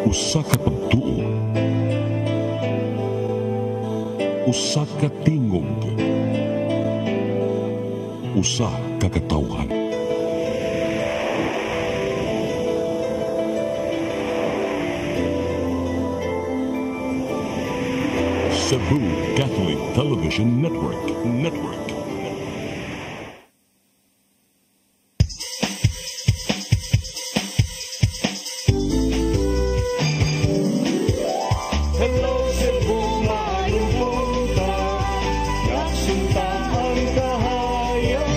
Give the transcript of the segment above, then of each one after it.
Usa ka pagtuo, usa ka tingog, usa ka katawhan. Cebu Catholic Television Network. Hello Cebu, maayong buntag. Nagsunta ang kahayag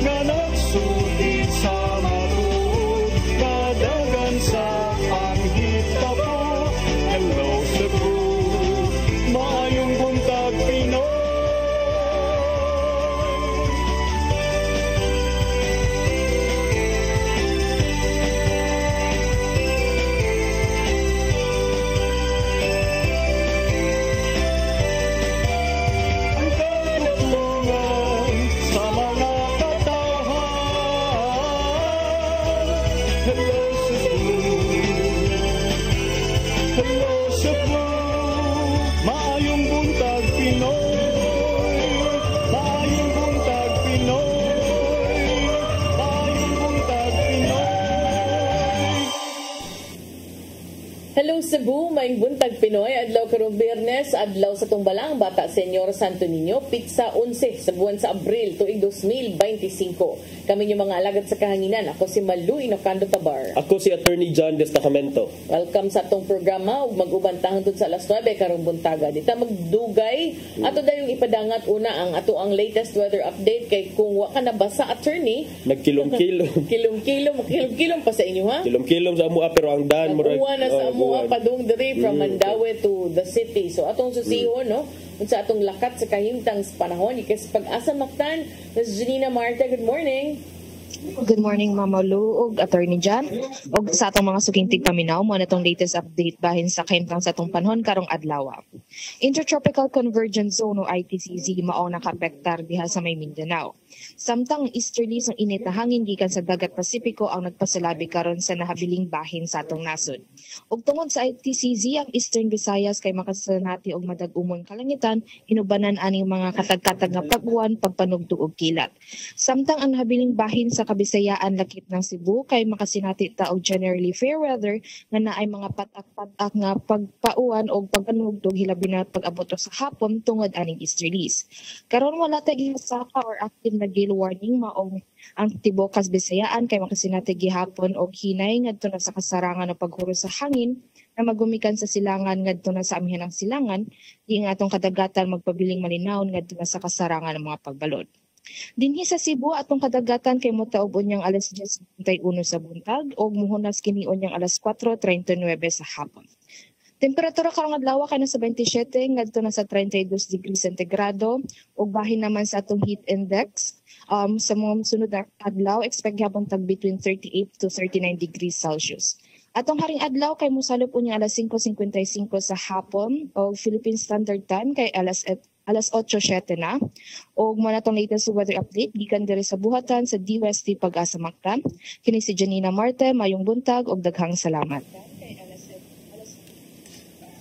nga nagsulit sa matuod, kadagan sa panghita po. Hello Cebu, maayong buntag Pinoy. Hello Cebu, maayong buntag Pinoy. Maayong buntag Pinoy. Maayong buntag Pinoy. Hello Cebu, maayong buntag Pinoy. Adlaw karong Biyernes, adlaw sa tumbalang Bata Senyor Santo Niño, pitsa 11 sa buwan sa Abril tuig 2025. Kami yung mga alagad sa kahanginan. Ako si Malu Inocando Tabar. Ako si Attorney John Destacamento. Welcome sa atong programa ug mag-ubantahan dun sa alas 9 karong buntaga. Dita magdugay ato dayong ipadangat una ang ato ang latest weather update kay kung wa ka nabasa attorney Nagkilom-kilom. kilom-kilom pa sa inyo ha. Kilom-kilom sa amua pero ang daan mo Uwan na sa amua padung diri from Mandaue to the city. So atong susihon no sa atong lakat sa kahimtang sa panahon ikis pag-asa maktan. Ms. Janina Marta, good morning. Good morning, Mama Lu ug Attorney John. Og sa atong mga sugintig paminaw mo na itong latest update bahin sa kahimtang sa atong panahon karong adlaw. Intertropical Convergence Zone o ITCZ mao nakapektar diha sa may Mindanao. Samtang easterlies ang init na hangin gikan sa dagat Pasipiko ang nagpasalabi karon sa nahabiling bahin sa atong nasod. Ug tungod sa ITCZ ang Eastern Visayas kay makasanati og madag-umon kalangitan, inubanan aning mga katag-katag nga pag-uwan, pagpanugtog og kilat. Samtang ang nahabiling bahin sa Kabisayaan lakip ng Cebu kay makasinati ta og generally fair weather nga naay mga patak-patak nga pagpauwan o pagpanugtog hilabi na pag-abot sa hapon tungod aning easterlies. Karon wala tay gihasaka or active na gale warning maong ang tibukas Bisayaan kay makasinati gihapon og hinay ngadto na sa kasarangan o paghuro sa hangin na magumikan sa silangan ngadto na sa amihanang silangan di nga atong kadagatan magpabiling malinawon ngadto na sa kasarangan ng mga pagbalod. Dinhi sa Cebu atong kadagatan kay motaob unyang alas 10:31 sa buntag ug muhunas kini unyang alas 4:39 sa hapon. Temperatura karong adlaw kay nasa 27 ngadto na sa 32 degrees centigrado ug bahin naman sa atong heat index sa mga sunod na adlaw expect gyapon tag between 38 to 39 degrees Celsius. Atong haring adlaw kay mosalop unya alas 5:55 sa hapon ug Philippine Standard Time kay alas 8:07 na. Og mo natong latest weather update gikan diri sa buhatan sa DWST Pag-asa Mactan. Kini si Janina Marte, mayong buntag og daghang salamat.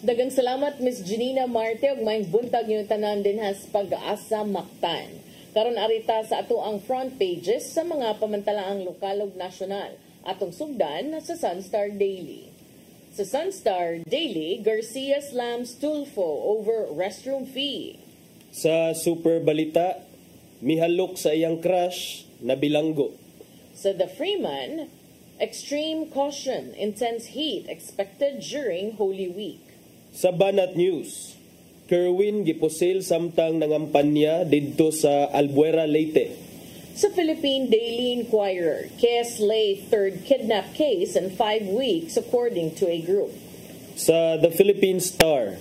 Daghang salamat Ms. Janina Marte ug mayong buntag yung tanan din has Pag-asa Mactan. Karon arita sa ato ang front pages sa mga pamantalaang lokal ug nasyonal. Atong sugdan sa Sunstar Daily. Sa Sunstar Daily, Garcia slams Tulfo over restroom fee. Sa Super Balita, mihalok sa iyang crush na bilanggo. Sa The Freeman, extreme caution, intense heat expected during Holy Week. Sa Banat News, Kerwin gipusil samtang nangampanya didto sa Albuera, Leyte. Sa Philippine Daily Inquirer, Kesley third kidnap case in 5 weeks according to a group. Sa The Philippine Star,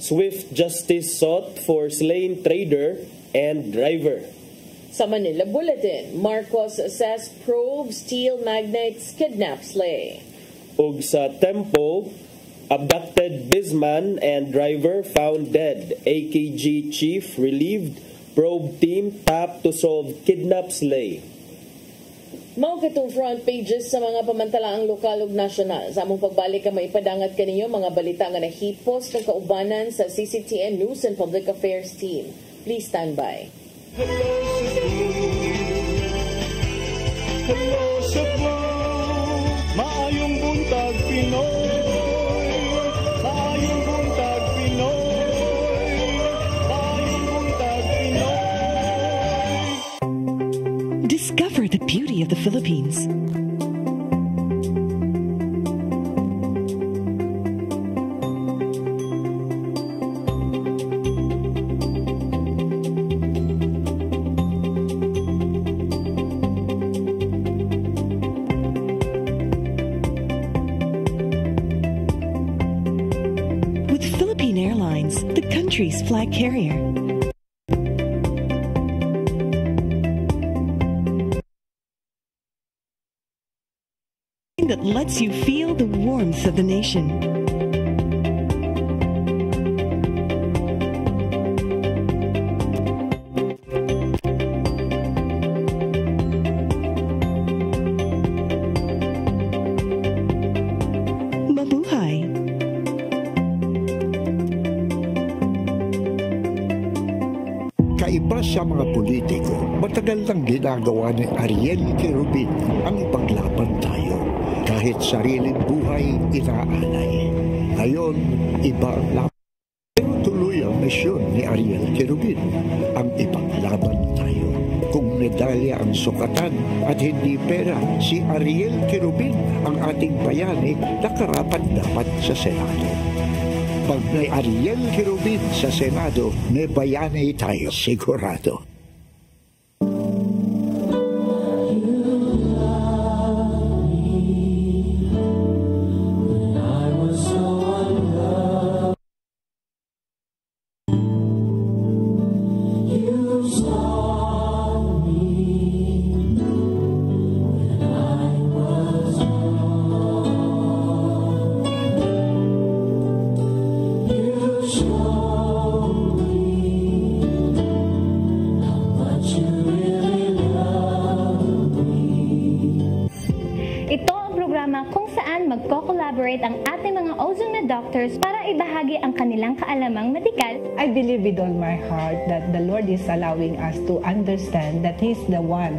swift justice sought for slain trader and driver. Sa Manila Bulletin, Marcos says probe steel magnates kidnap slay. Ug sa Tempo, abducted businessman and driver found dead. AKG chief relieved. Probe team tapped to solve kidnap slay. Mao katong front pages sa mga pamantalaang lokal ug nasyonal. Sa among pagbalik ka maipadangat kaninyo mga balita nga nahipos ng kaubanan sa CCTN News and Public Affairs team. Please stand by. Hello Cebu, maayong buntag Pinoy. Maayong buntag Pinoy. Maayong buntag Pinoy. Discover the beauty of the Philippines. With Philippine Airlines, the country's flag carrier. That lets you feel the warmth of the nation. Mabuhay! Kaiba sa mga politiko, matagal nang ginagawa ni Ariel Querubin ang ipaglaban tayo. Kahit sariling buhay inaalay. Ngayon, iba ang laban. Pero tuloy ang misyon ni Ariel Querubin, ang ipaglaban tayo. Kung medalya ang sukatan at hindi pera, si Ariel Querubin ang ating bayani na karapat-dapat sa Senado. Pag may Ariel Querubin sa Senado, may bayani tayo sigurado. Ito ang programa kung saan magko-collaborate ang ating mga ozone doctors para ibahagi ang kanilang kaalamang medikal. I believe with all my heart that the Lord is allowing us to understand that He's the one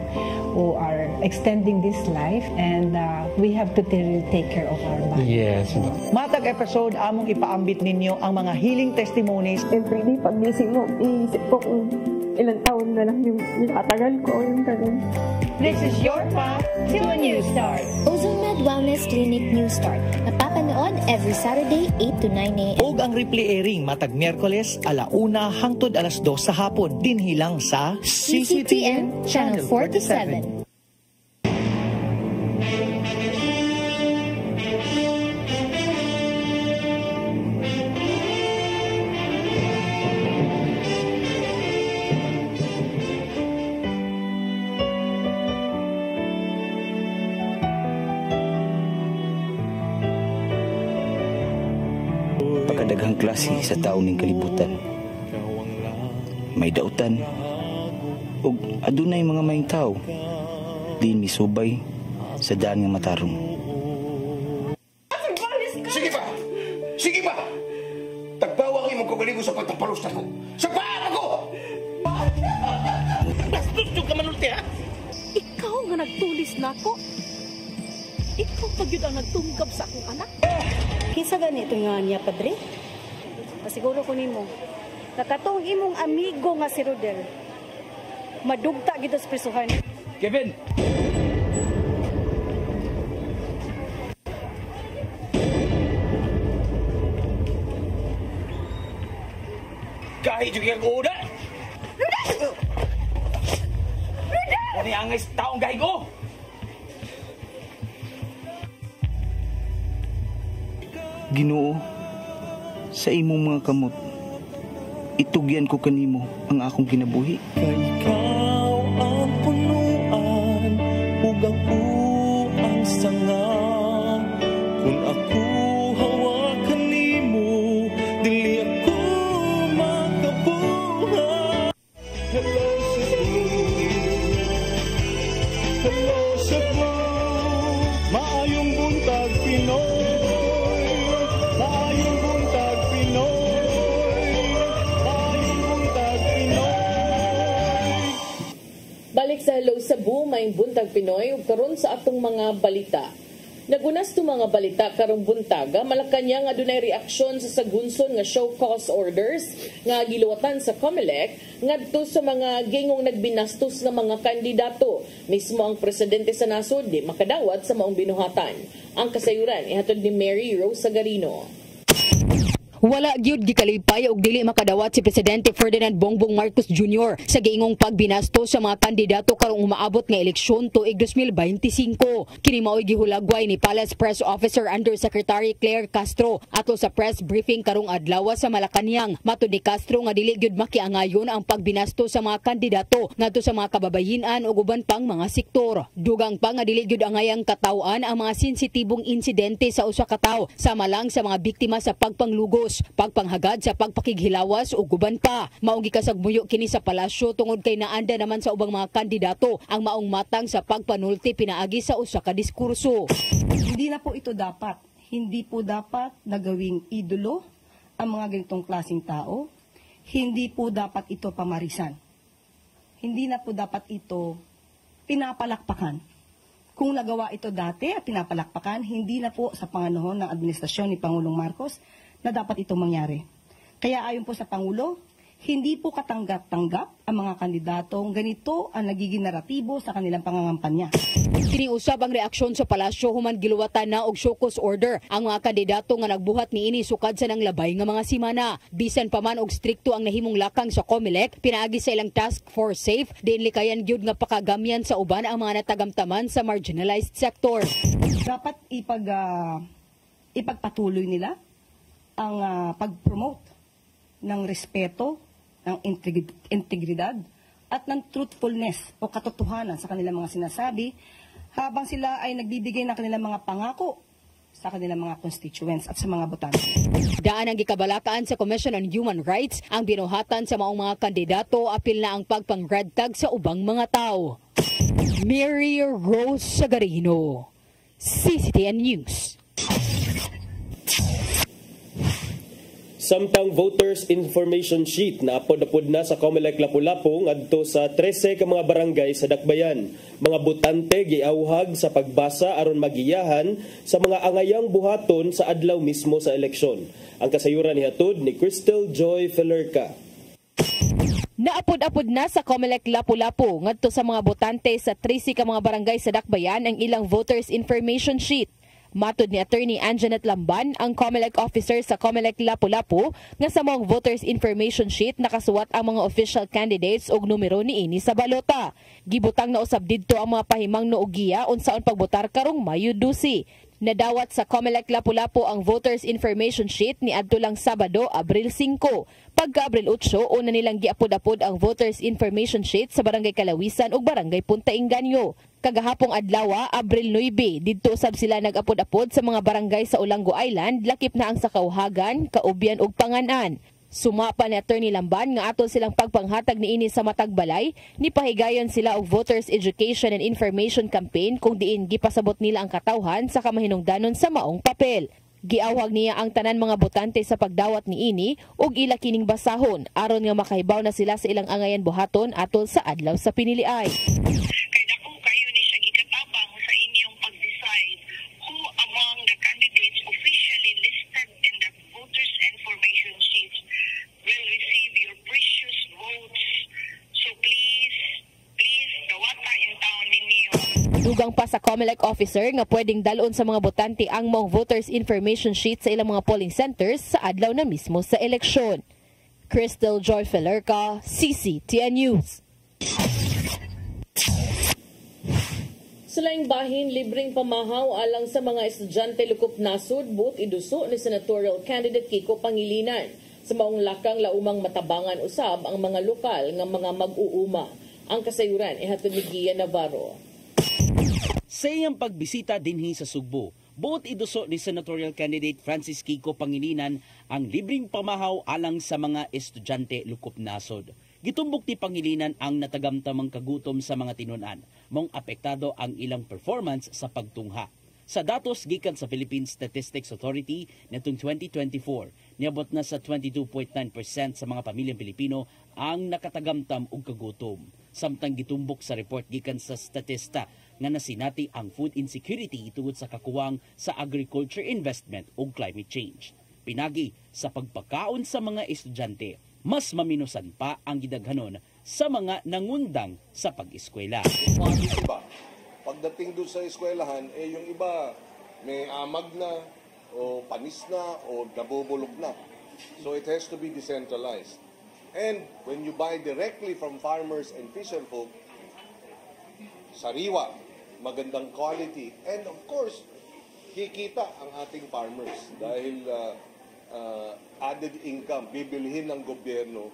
who are extending this life and we have to take care of our body. Yes. Matag episode, among ipaambit ninyo ang mga healing testimonies. Every day, pag gising mo, iisip ko kung ilang taon na lang yung nakatagal ko, yung ganun. This is your path to a new start. OzoneMed Wellness Clinic New Start. Napapanood every Saturday, 8 to 9 a.m. Og ang replay airing matag Miyerkules, 1:00 hangtod 2:00 sa hapon. Dinhilang sa CCTN Channel 47. Pagkadaghang klase sa taong ning kalibutan. May dautan ug adunay mga maayong tao din misubay sa daan nga matarong. Sige pa! Sige pa! Tagbawang imong kagalingo sa pagtapalos na ko. Sa paa ko! Bastos yung kamanulti, ha? Ikaw nga nagtulis na ako. Ikaw pag yun ang nagtunggab sa akong anak. Kinsa ganito nga niya, padre? Masiguro ko nimo. Nakatong imong amigo nga si Rodel. Madugta gito sa prisuhan. Kevin! Kahit yung kaya ko uda! Rodel! Rodel! Ano yung angay sa taong gahi ko? Ginoo, sa imong mga kamot, itugyan ko kanimo ang akong kinabuhi. Ikaw ang punuan, ugang ang sanga. Kung ako hawakan nimo, dili ako makabuhay. Hello Cebu, hello Cebu. Maayong buntag Pinoy ug karon sa atong mga balita. Nagunas to mga balita karong buntaga, Malacañang adunay reaksyon sa sagunson nga show cause orders nga giluwatan sa COMELEC ngadto sa mga gingong nagbinastos nga mga kandidato. Mismo ang presidente sa nasod di makadawat sa maong binuhatan. Ang kasayuran ihatod ni Mary Rose Sagarino. Wala gyud gikalipay og dili makadawat si Presidente Ferdinand Bongbong Marcos Jr. sa giingong pagbinasto sa mga kandidato karong umaabot nga eleksyon tuig 2025. Kini mao'y gihulagway ni Palace Press Officer Undersecretary Claire Castro ato sa press briefing karong adlaw sa Malacañang. Matud ni Castro nga dili gyud makiangayon ang pagbinasto sa mga kandidato ngadto sa mga kababayen-an ug uban pang mga sektor. Dugang pa nga dili gyud angayang katawan ang mga sensitibong insidente sa usa ka tawo sama lang sa mga biktima sa pagpanglugos, pagpanghagad sa pagpakighilawas o guban pa. Maong gikasagmuyo kini sa palasyo tungod kay naanda naman sa ubang mga kandidato ang maong matang sa pagpanulti pinaagi sa usa ka diskurso. Hindi po dapat nagawing idolo ang mga ganitong klaseng tao. Hindi po dapat ito pamarisan. Hindi na po dapat ito pinapalakpakan. Kung nagawa ito dati at pinapalakpakan, hindi na po sa panganahon ng administrasyon ni Pangulong Marcos na dapat itong mangyari. Kaya ayon po sa Pangulo, hindi po katanggap-tanggap ang mga kandidatong ganito ang nagiging naratibo sa kanilang pangangampanya. Kiniusab ang reaksyon sa palasyo human giluwatan na og show cause order ang mga kandidato nga nagbuhat niini sukad sa nanglabay nga mga simana. Bisan pa man og strikto ang nahimong lakang sa COMELEC, pinaagi sa ilang task force safe, din likayan gyud nga pakagamyan sa uban ang mga natagamtaman sa marginalized sector. Dapat ipagpatuloy nila ang pag-promote ng respeto, ng integridad at ng truthfulness o katotohanan sa kanilang mga sinasabi habang sila ay nagbibigay ng kanilang mga pangako sa kanilang mga constituents at sa mga botante. Daan ang gikabalakaan sa Commission on Human Rights ang binuhatan sa maong mga kandidato, apil na ang pagpang-red tag sa ubang mga tao. Mary Rose Sagarino, CCTN News. Samtang voters information sheet na apod-apod na sa COMELEC Lapu-Lapu ngadto sa 13 ka mga barangay sa Dakbayan. Mga botante giawhag sa pagbasa aron magiyahan sa mga angayang buhaton sa adlaw mismo sa eleksyon. Ang kasayuran nihatod ni Crystal Joy Felerca. Naapod-apod na sa COMELEC Lapu-Lapu ngadto sa mga botante sa 13 ka mga barangay sa Dakbayan ang ilang voters information sheet. Matud ni Attorney Anjanet Lamban, ang COMELEC officer sa COMELEC Lapu-Lapu, nga sa mga voters information sheet nakasuwat ang mga official candidates ug numero niini sa balota. Gibutang na usab didto ang mga pahimang noogiya unsaon pagbotar karong Mayo 12. Nadawat sa COMELEC Lapu-Lapu ang voters information sheet ni adto lang Sabado, Abril 5. Pagka Abril 8, una nilang giapod-apod ang voters information sheet sa Barangay Kalawisan ug Barangay Punta Inganyo. Kagahapong adlaw, Abril 9, didto usab sila nag-apod-apod sa mga barangay sa Olango Island, lakip na ang sa Kauhagan, Kaubyan ug Panganan. Sumapa ni Attorney Lamban nga ato silang pagpanghatag niini sa matag balay, nipahigayon sila og voters education and information campaign kung diin gipasabot nila ang katawhan sa kamahinungdanon sa maong papel. Giawhag niya ang tanan mga botante sa pagdawat niini ug ila kining basahon aron nga makahibaw na sila sa ilang angayan buhaton atol sa adlaw sa piniliay. Dugang pa sa COMELEC officer nga pwedeng dalon sa mga botante ang mga voters information sheet sa ilang mga polling centers sa adlaw na mismo sa eleksyon. Crystal Joy Felerca, CCTN News. Sa laing bahin, libreng pamahaw alang sa mga estudyante lukop nasud buot iduso ni senatorial candidate Kiko Pangilinan. Sa maong lakang laumang matabangan usab ang mga lokal nga mga mag-uuma. Ang kasayuran ihatod ni Gia Navarro. Sa iyang pagbisita dinhi sa Sugbo, buot iduso ni senatorial candidate Francis Kiko Pangilinan ang libreng pamahaw alang sa mga estudyante lukop nasod. Gitumbok ti Pangilinan ang natagamtamang kagutom sa mga tinunan, mong apektado ang ilang performance sa pagtungha. Sa datos gikan sa Philippine Statistics Authority netong 2024, niabot na sa 22.9% sa mga pamilyang Pilipino ang nakatagamtam og kagutom. samtang gitumbok sa report gikan sa statista nga nasinati ang food insecurity tungod sa kakuwang sa agriculture investment ug climate change. Pinagi sa pagpakaon sa mga estudyante, mas maminusan pa ang gidaghanon sa mga nangundang sa pag-eskwela. Pagdating doon sa eskwelahan, yung iba may amag na, o panis na, o nabubulok na. So it has to be decentralized. And when you buy directly from farmers and fisherfolk, sariwa, magandang quality, and of course, kikita ang ating farmers dahil added income, bibilhin ng gobyerno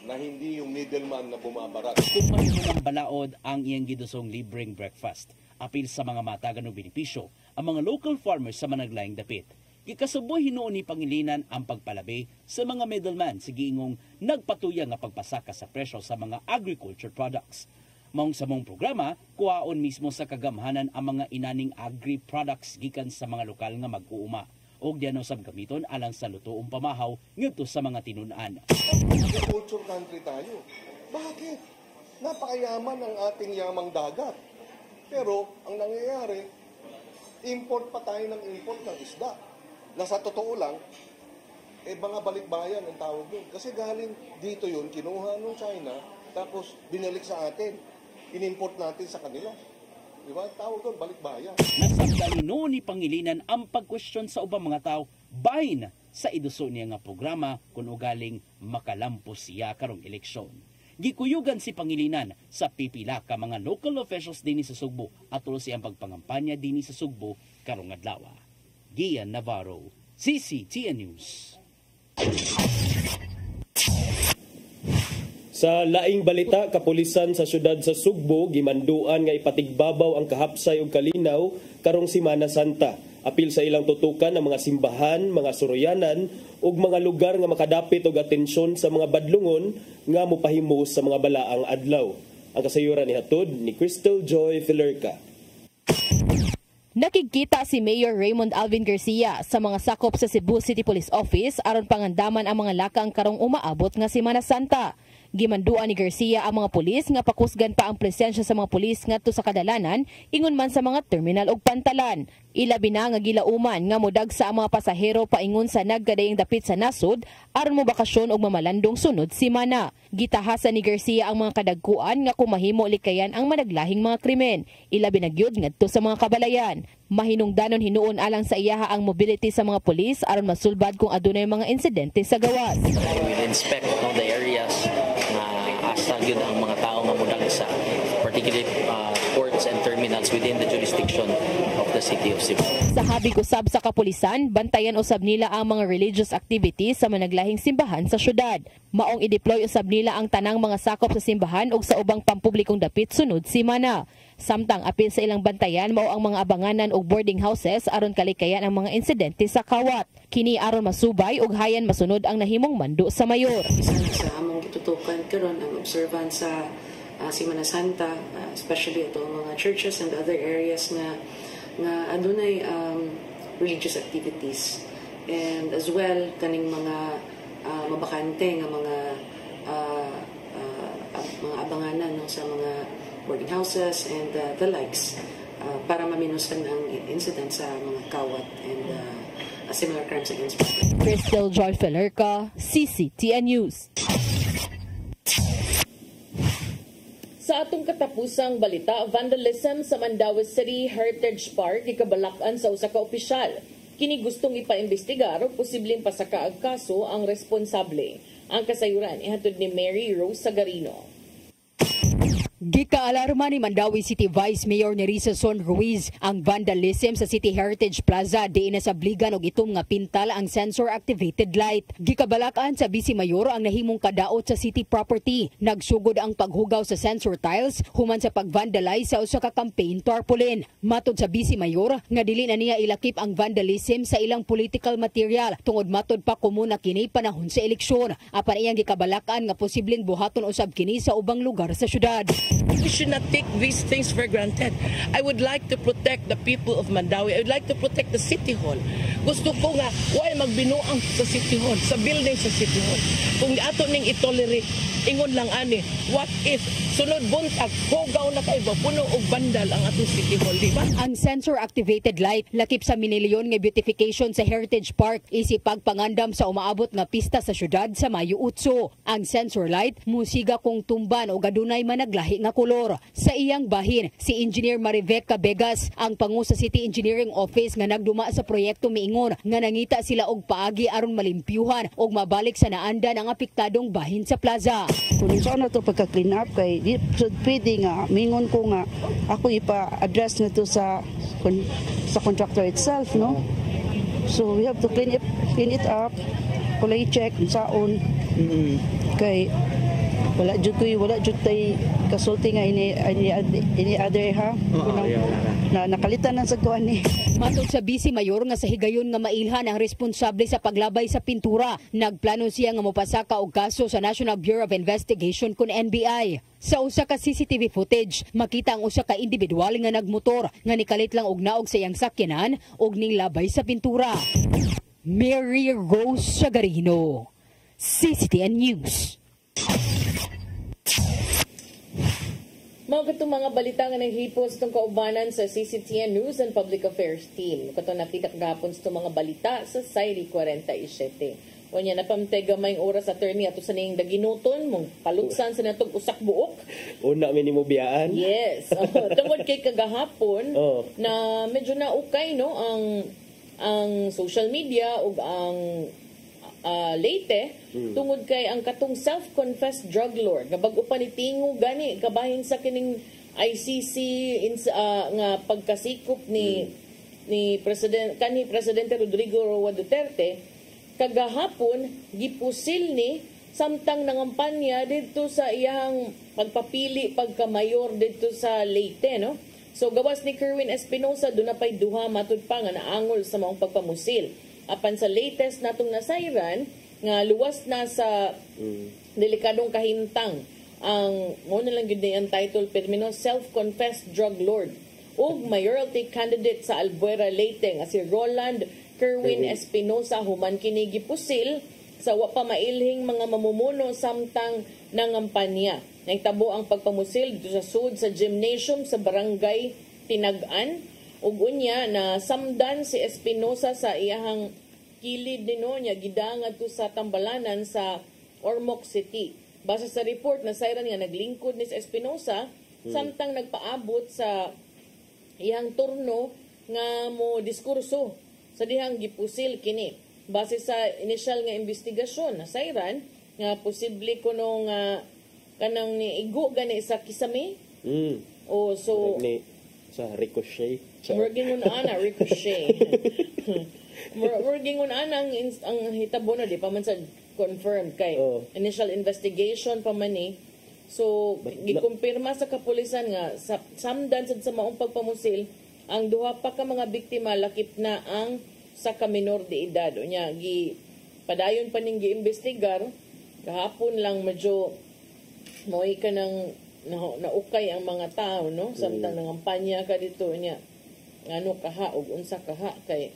na hindi yung middleman na bumabarat. Kung mahimo ng balaod ang iyang gidusong libreng breakfast, apil sa mga matagan o benepisyo ang mga local farmers sa managlaing dapit. Gikasuboy hinuon ni Pangilinan ang pagpalabi sa mga middleman sa giingong nagpatuya nga pagpasaka sa presyo sa mga agriculture products. Maong sa mong programa, kuhaon mismo sa kagamhanan ang mga inaning agri-products gikan sa mga lokal nga mag-uuma o diano sab gamiton alang sa lutoong pamahaw ngadto sa mga tinun-an. Agriculture country tayo. Bakit? Napakayaman ang ating yamang dagat. Pero ang nangyayari, import pa tayo ng import ng isda. Na sa totoo lang, mga balikbayan ang tawag doon. Kasi galing dito yun, kinuha ng China, tapos binalik sa atin. Inimport natin sa kanila. Diba? Tawag doon, balikbayan. Nasabdali noon ni Pangilinan ang pagkwestiyon sa ubang mga tao bahin sa iduso niya nga programa kung ugaling makalampos siya karong eleksyon. Gikuyugan si Pangilinan sa pipila ka mga local officials din sa Sugbo at tuloy siyang pagpangampanya din sa Sugbo karong adlaw. Gian Navarro, CCTN News. Sa laing balita, kapulisan sa syudad sa Sugbo gimanduan nga ipatigbabaw ang kahapsay ug kalinaw karong Semana Santa. Apil sa ilang tutukan ang mga simbahan, mga suroyanan ug mga lugar nga makadapit og atensyon sa mga badlungon nga mopahimo sa mga balaang adlaw. Ang kasayuran ni hatod ni Crystal Joy Filerca. Nakikita si Mayor Raymond Alvin Garcia sa mga sakop sa Cebu City Police Office aron pangandaman ang mga lakang karong umaabot nga Semana Santa. Gimanduan ni Garcia ang mga pulis nga pakusgan pa ang presensya sa mga pulis ngadto sa kadalanan ingon man sa mga terminal ug pantalan. Ilabi na nga gilauman nga modag sa ang mga pasahero paingon sa nagkadayeng dapit sa nasod aron mo bakasyon og mamalandong sunod semana. Gitahasan ni Garcia ang mga kadagkuan nga kung mahimo likayan ang managlahing mga krimen. Ilabi na gyud ngadto sa mga kabalayan. Mahinungdanon hinuon alang sa iyaha ang mobility sa mga pulis aron masulbad kung adunay mga insidente sa gawas. We will inspect the areas na asa gyud ang mga tao nga modag sa particularly ports and terminals within the jurisdiction of the city of Cebu. Sa habig usab sa kapulisan, bantayan usab nila ang mga religious activities sa managlahing simbahan sa syudad. Maong i-deploy usab nila ang tanang mga sakop sa simbahan ug sa ubang pampublikong dapit sunod semana. Samtang apil sa ilang bantayan mao ang mga abanganan ug boarding houses aron kalikayan ang mga insidente sa kawat. Kini aron masubay ug hayan masunod ang nahimong mando sa mayor. Sa among gitutukan karon ang observance sa Semana Santa, especially ito mga churches and other areas na adunay religious activities, and as well kaning mga mabakante nga mga abanganan sa mga boarding houses and the likes para maminusan ang incident sa mga kawat and similar crimes against people. Crystal Joy Filerca, CCTN News. Sa atong katapusang balita, vandalism sa Mandaue City Heritage Park gikabalakan sa usa ka opisyal. Kini gustong ipaimbestigar o posibleng pasakaag kaso ang responsable. Ang kasayuran ihatod ni Mary Rose Sagarino. Gikaalarma ni Mandaue City Vice Mayor Nerissa Son Ruiz ang vandalism sa City Heritage Plaza diin na sabligan og itom nga pintal ang sensor-activated light. Gikabalakan sa Vice Mayor ang nahimong kadaot sa city property. Nagsugod ang paghugaw sa sensor tiles human sa pag-vandalize sa usa ka campaign tarpaulin. Matod sa Vice Mayor nga dili na niya ilakip ang vandalism sa ilang political material tungod matod pa komuna kini panahon sa eleksyon. Apan iyang gikabalakan nga posibleng buhaton usab kini sa ubang lugar sa syudad. We should not take these things for granted. I would like to protect the people of Mandawi. I would like to protect the City Hall. Gusto ko nga, why magbinuang sa City Hall, sa building sa City Hall. Kung ato ning itolerate, ingon lang ani, what if sunod buntag, hugaw na kayo, puno og bandal ang atong City Hall, di ba? Ang sensor-activated light lakip sa minilyon nga beautification sa Heritage Park isip pagpangandam sa umaabot nga pista sa syudad sa Mayo 8. Ang sensor light musiga kung tumban o gadunay managlahi nga kolor. Sa iyang bahin, si Engineer Marivec Cabegas, ang pangu sa City Engineering Office nga nagduma sa proyekto miingon nga nangita sila og paagi aron malimpyuhan og mabalik sa naandan ang apektadong bahin sa plaza. Kung saan na ito pagka-clean up kay di pwede nga mingon ko nga ako ipa-address na ito sa contractor itself, no? So we have to clean it up, kulay check saon. Kay wala jud tay kasulti nga ini other ha. Na nakalitan na sa kuan ni. Matod sa Vice Mayor nga sa higayon nga mailhan ang responsable sa paglabay sa pintura, nagplano siya nga mopasaka og kaso sa National Bureau of Investigation kun NBI. Sa usa ka CCTV footage, makita ang usa ka individual nga nagmotor nga nikalit lang og naog sa iyang sakyanan og ning labay sa pintura. Mary Rose Sagarino, CCTN News. Mga katong mga balita nga naghipos itong kaubanan sa CCTN News and Public Affairs Team. Katong nakita kagapon sa mga balita sa Sairi 47. O niya, napamtega may oras attorney ato sa ning daginuton, mong paluksan sa natong usak buok. Una, minimo biyaan. Yes. Tungod kay kagahapon na medyo naukay, no, ang social media o ang Leyte, tungod kay ang katong self-confessed drug lord nga bag-o pa ni tingo gani kabahin sa kining ICC nga pagkasikop ni Presidente Rodrigo Roa Duterte, kagahapon gipusil ni samtang nangampanya dito sa iyang pagpapili pagka-mayor dito sa Leyte, no? So gawas ni Kerwin Espinosa doon na pa'y duha matud pa nga naangol sa maong pagpamusil. Apan sa latest natong nasayran nga luwas na sa delikadong kahimtang ang mo na lang gyud ang title termino self-confessed drug lord ug mayoralty candidate sa Albuera Leyte nga si Roland Kerwin Espinosa human kini gipusil sa wa pa mailhing mga mamumuno samtang nangampanya. Nagtabo ang pagpamusil dito sa sud sa gymnasium sa barangay Tinag-an. Ug unya na samdan si Espinosa sa iyahang kilid nino niya gidang adto sa Tambalanan sa Ormoc City. Base sa report na sayran nga naglingkod ni si Espinosa samtang nagpaabot sa iyang turno nga mo diskurso sa dihang gipusil kini. Base sa initial nga investigasyon na sayran nga posible kuno nga kanang ni igo gani sa kisame. O so sa ricochet. Working on ana ricochet. Working on ana ang hitabo na di pa man sa confirmed kay initial investigation pa man ni. So gikumpirma sa kapulisan nga sa samdan sa maong pagpamusil ang duha pa ka mga biktima lakip na ang sa kaminor de edad. Unya gi padayon pa ning giimbestigar kahapon lang medyo moy ka nang naukay ang mga tao, no? Samtang nangampanya ka dito niya. Ano kaha og unsa kaha kay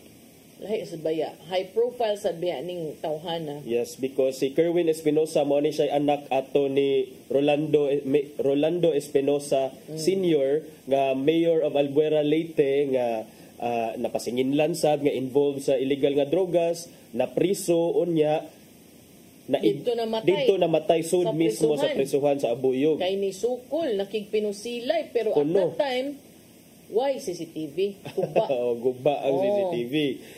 lahi sa baya. High profile sa biya ning tawhana. Yes, because si Kerwin Espinosa mo ni siya anak ato ni Rolando Espinosa Sr. nga Mayor of Albuera Leyte nga napasinginlan sad nga involved sa illegal nga drogas, na priso unya dito namatay sud mismo sa prisuhan sa Abuyog. Kay ni Sukol nakigpinusilay pero at that time why CCTV? Guba. Guba ang CCTV.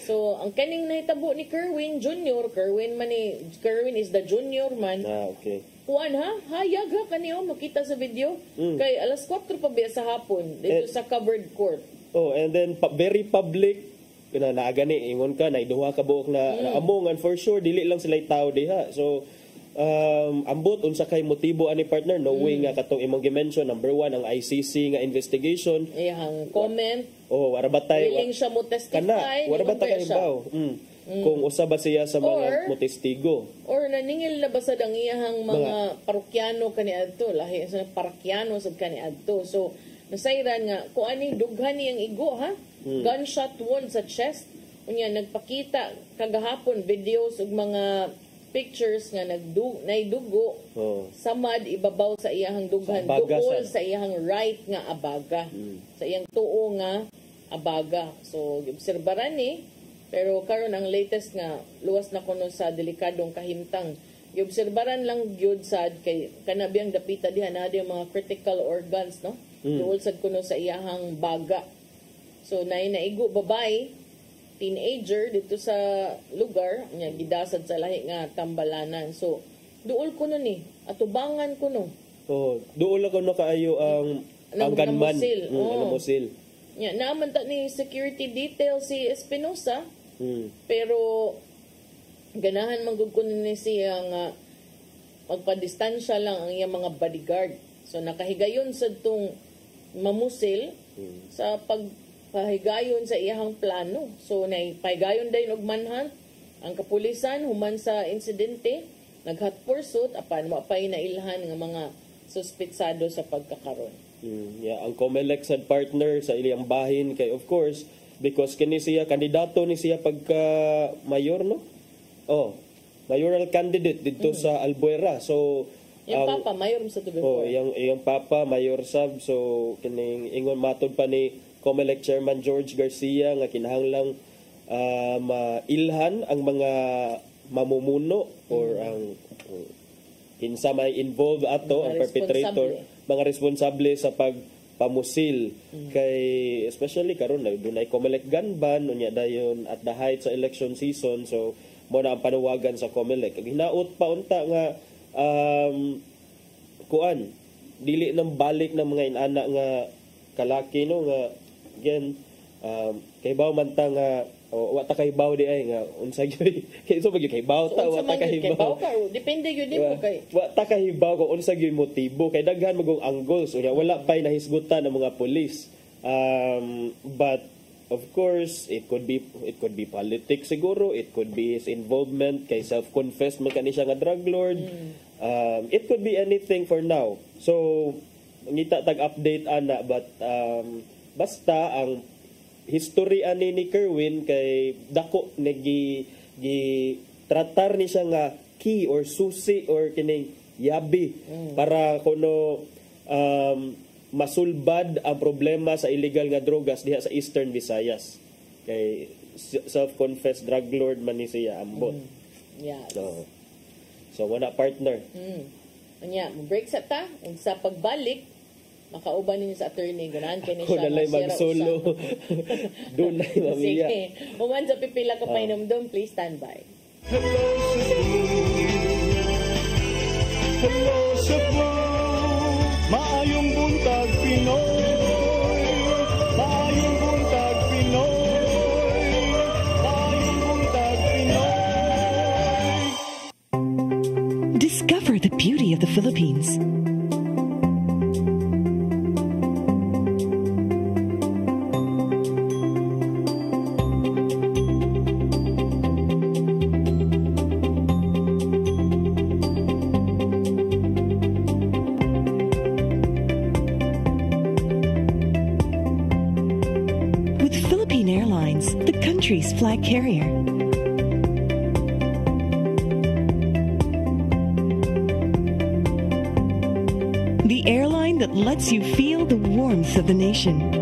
So ang kaning nahitabo ni Kerwin Jr. Kerwin is the junior man. Okay. Kuan ha? Hayag ha kaniyo makita sa video. Kay alas 4 pa biya sa hapon dito sa covered court. And then very public na naagani ingon ka na iduha ka buok na amongan for sure dili lang sila tao diha. So ambot unsa kay motibo ani partner knowing nga katong imong gi-mention number 1 ang ICC nga investigation iyang comment wara batay willing siya mo testify wara batay kanibaw kung usa ba siya sa mga motestigo. Or naningil na basad ang iyahang mga parokyano kaniadto, lahi sa parakyano sad kaniadto. So nasayran nga kung ani dughan niyang igo ha, gunshot wound sa chest. Unya nagpakita kagahapon videos ug mga pictures nga naidugo samad ibabaw sa iyahang dughan duol sa iyahang right nga abaga, sa iyang tuo nga abaga. So obserbaran ni. Pero karon ang latest nga luwas na kuno sa delikadong kahimtang. Iobserbaran lang gyud sad kay kanabiyang dapita diha na yung mga critical organs no. Duol sad kuno sa iyahang baga. So naigo babae teenager dito sa lugar nya gidasad sa lahi nga tambalanan. So duol kuno ni atubangan kuno. Duol kuno kaayo ang gunman. Musil. Nya naman ta ni security detail si Espinosa. Pero ganahan manggug ko ni siya nga magpadistansya lang ang iyang mga bodyguard. So nakahigayon sa itong mamusil sa pagpahigayon sa iyang plano. So naipahigayon din og manhunt ang kapulisan human sa insidente, nag-hot pursuit apan mapay na ilhan nga mga suspetsado sa pagkakaron. Ang COMELEC sad partner sa ilang bahin kay of course because kini siya kandidato ni siya pagka mayor no. Mayoral candidate dito sa Albuera. So yung papa mayor sa tubig. Yung papa mayor sab. So kining ingon matod pa ni COMELEC Chairman George Garcia nga kinahanglang mailhan ang mga mamumuno or ang kinsa may involved ato ang perpetrator, mga responsable sa pagpamusil kay especially karon dunay COMELEC gun ban unya dayon at the height sa election season. So mo na ang panawagan sa COMELEC. Hinaot pa unta nga dili nang balik ng mga inana nga kalaki no nga again kaybaw man ta nga wa ta kaybaw di ay nga unsa gyud kay so bagi kaybaw ta wa ta kaybaw depende gyud mo kay wa ta kaybaw kung unsa gyud motibo kay daghan magong angles unya wala pay nahisgutan ng mga pulis. But of course it could be politics siguro, it could be his involvement kay self-confessed man kani siya nga drug lord. It could be anything for now. So ngita tag update ana but basta ang history ani ni Kerwin kay dako gi tratar ni siya nga key or susi or kining yabi para kuno masulbad ang problema sa illegal nga drogas diha sa Eastern Visayas. Kay self-confessed drug lord man ni siya ambot. Yes. So wala partner. Anya, break sa ta ug sa pagbalik makauban ninyo sa attorney ganahan kay ni siya. Kunalay magsolo. Dunay mamiya. Sige. Human sa pipila ka painomdom, please stand by. Hello Cebu, maayong buntag Pinoy. Maayong buntag Pinoy. Maayong buntag Pinoy. Discover the beauty of the Philippines. Country's flag carrier. The airline that lets you feel the warmth of the nation.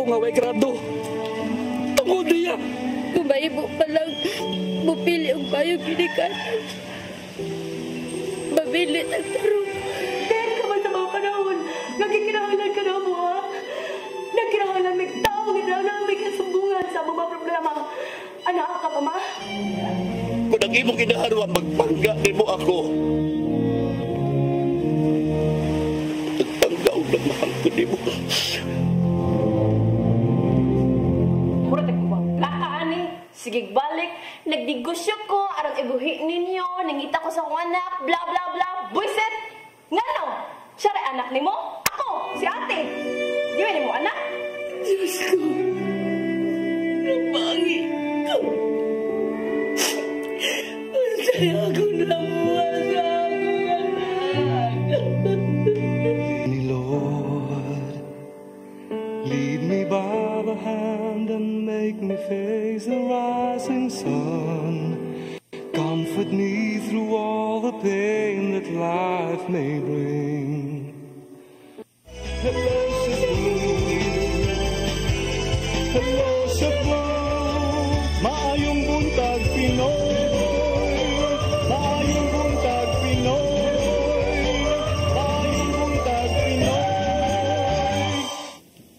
nga way grado. Tungod niya. Kumahibo pa lang, mupili ang bayog ginikan. Mabilit ang tarong. Pero naman sa mga panahon, nagkikinahanglan ka na mo, ha? Nagkinahanglan may tao, kinahanglan may kasubungan sa mga problema. Anak ka pa, ma? Kung ang imong ginaharwa, magpangga mo ako. Magpangga o nagmahal ko ni mo. Sige balik, nagdigusyo ko, arang ibuhi ninyo, nangita ko sa akong anak, bla bla bla, buisit! Ngano? Siya rin anak ni mo? Ako, si ate! Di ba ni mo anak? Diyos ko, nabangi ko. Masaya ako nabuha sa akong anak. Lord, lead me by the hand and make me face the rising sun. Comfort me through all the pain that life may bring. Hello, Cebu, maayong buntag Pinoy. Maayong buntag Pinoy. Maayong buntag Pinoy.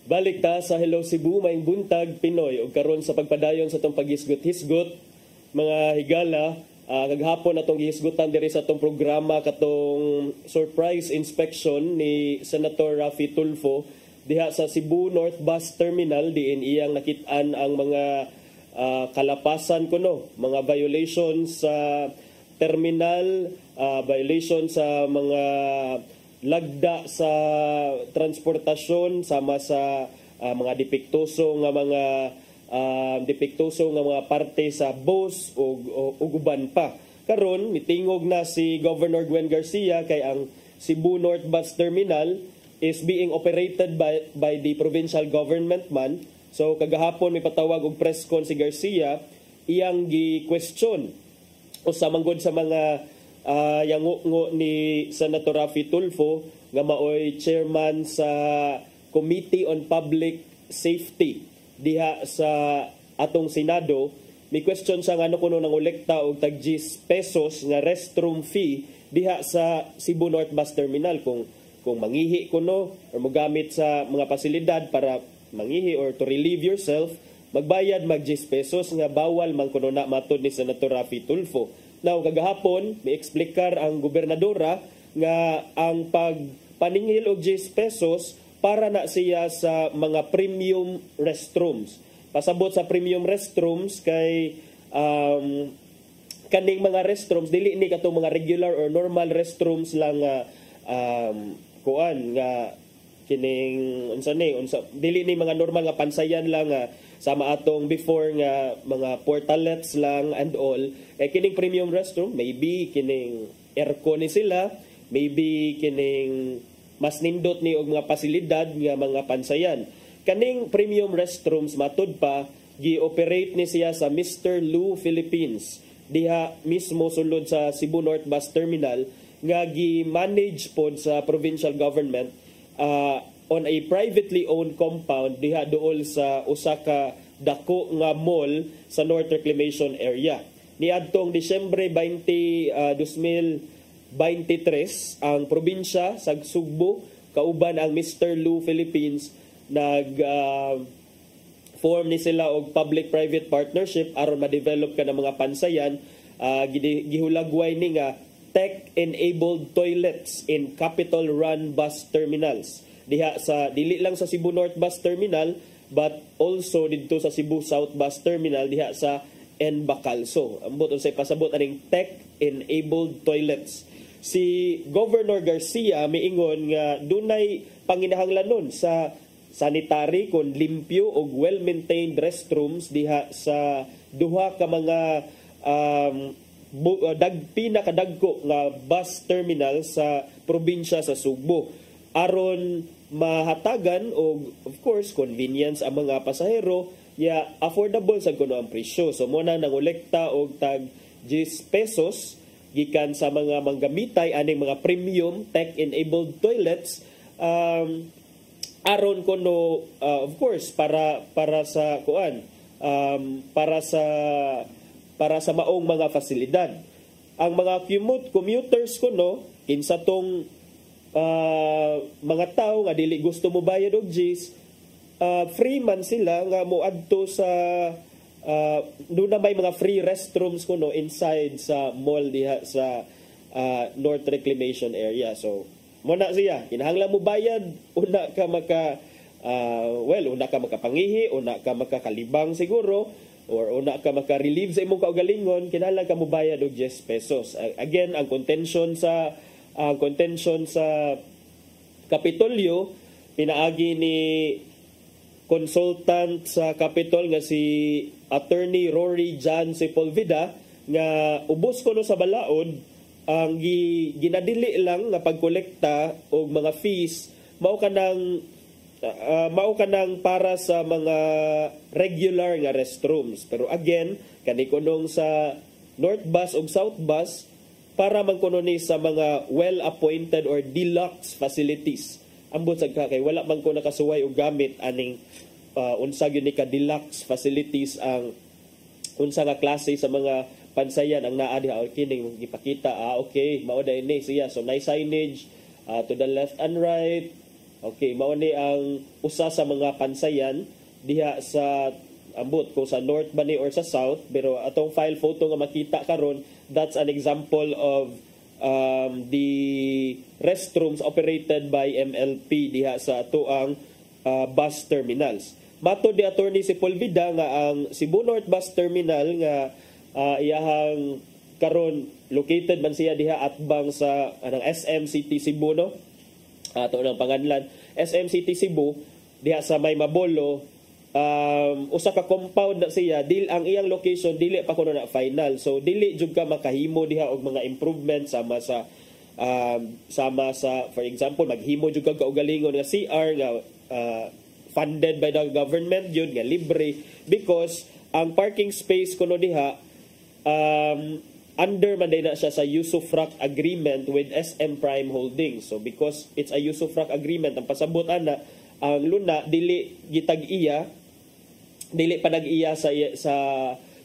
Balik ta sa Hello Cebu, maayong buntag Pinoy. O karon sa pagpadayon sa itong paghisgot-hisgot, mga higala, kaghapon atong gihisgutan diri sa atong programa katong surprise inspection ni Senator Raffy Tulfo diha sa Cebu North Bus Terminal diin iyang nakit-an ang mga kalapasan kuno, mga violations sa terminal, violation sa mga lagda sa transportasyon sama sa mga depektoso nga mga parte sa bus o uban pa. Karon mitingog na si Governor Gwen Garcia kay ang Cebu North Bus Terminal is being operated by the provincial government man. So kagahapon may patawag og press con si Garcia, iyang gi-question o sa manggod sa mga yango ni Senator Raffy Tulfo nga maoy chairman sa Committee on Public Safety diha sa atong Senado. May question siya nga ano kuno nang olekta og tag 10 pesos nga restroom fee diha sa Cebu North Bus Terminal kung mangihi kuno or mogamit sa mga pasilidad para mangihi or to relieve yourself, magbayad mag 10 pesos nga bawal man kuno na matud ni Senator Raffy Tulfo. Now kagahapon may eksplikar ang gobernadora nga ang pagpaningil og 10 pesos para na siya sa mga premium restrooms. Pasabot sa premium restrooms kay kaning mga restrooms dili ni katong mga regular or normal restrooms lang kuan nga kining unsa dili ni mga normal nga pansayan lang sama atong before nga mga portalets lang and all. Kay kining premium restroom maybe kining aircon ni sila, maybe kining mas nindot ni og mga pasilidad nga mga pansayan. Kaning premium restrooms matud pa gi-operate ni siya sa Mr. Lou Philippines diha mismo sulod sa Cebu North Bus Terminal nga gi-manage pod sa provincial government on a privately owned compound diha duol sa usa ka dako nga mall sa North Reclamation Area. Niadtong Disyembre 20, 2023 ang probinsya sa Sugbo kauban ang Mr. Lou Philippines form ni sila og public-private partnership aron ma-develop ka ng mga pansayan. Gihulagway ni nga tech-enabled toilets in capital-run bus terminals. Diha sa dili lang sa Cebu North Bus Terminal but also didto sa Cebu South Bus Terminal diha sa Bacalso. Ambot unsay pasabot aning tech-enabled toilets. Si Governor Garcia miingon nga dunay panginahanglanon sa sanitary kon limpyo og well-maintained restrooms diha sa duha ka mga pinakadagko nga bus terminal sa probinsya sa Sugbo aron mahatagan og of course convenience ang mga pasahero ya affordable sa kuno ang presyo. So mo na nangolekta og tag 10 pesos gikan sa mga manggamitay aning mga premium tech-enabled toilets aron kuno of course para sa kuan para sa maong mga fasilidad. Ang mga commuters kuno kinsa tong mga tao nga dili gusto mo bayad og GIS, free man sila nga moadto sa doon na may mga free restrooms kuno inside sa mall diha sa North Reclamation Area. So muna siya, kinahanglan mo bayad, una ka makapangihi, una ka makakalibang siguro, or una ka maka-relieve sa imong kaugalingon, kinahanglan ka mo bayad og 10 pesos. Again, ang contention sa Kapitolyo, pinaagi ni consultant sa Capitol nga si Attorney Rory John Sepulveda nga ubos ko no sa balaod ang ginadili lang nga pagkolekta og mga fees mao kanang para sa mga regular nga restrooms. Pero again, kani kunong sa North Bus ug South Bus para man kuno ni sa mga well-appointed or deluxe facilities. Ambot sa kay wala man ko nakasuway og gamit aning unsa gyud ni ka deluxe facilities ang unsa nga klase sa mga pansayan ang naa diha kining gipakita. Okay, mao da ini siya. So nice signage to the left and right. Okay, mao ni ang usa sa mga pansayan diha sa ambot kung sa north ba ni or sa south, pero atong file photo nga makita karon, that's an example of the restrooms operated by MLP diha sa atoang bus terminals. Matod ni Attorney Sepulveda nga ang Cebu North Bus Terminal nga iyahang karon located man siya diha atbang sa anang SM City Cebu, no? Ato ng panganlan SM City Cebu diha sa May Mabolo. Usa ka compound na siya, ang iyang location dili pa kuno na final, so dili jud ka makahimo diha og mga improvements sama sa for example maghimo jud ka kaugalingon nga CR nga funded by the government yun nga libre, because ang parking space kuno diha under man na siya sa usufruct agreement with SM Prime Holdings. So because it's a usufruct agreement, ang pasabot ana ang luna dili gitag-iya, dili pa nag-iya sa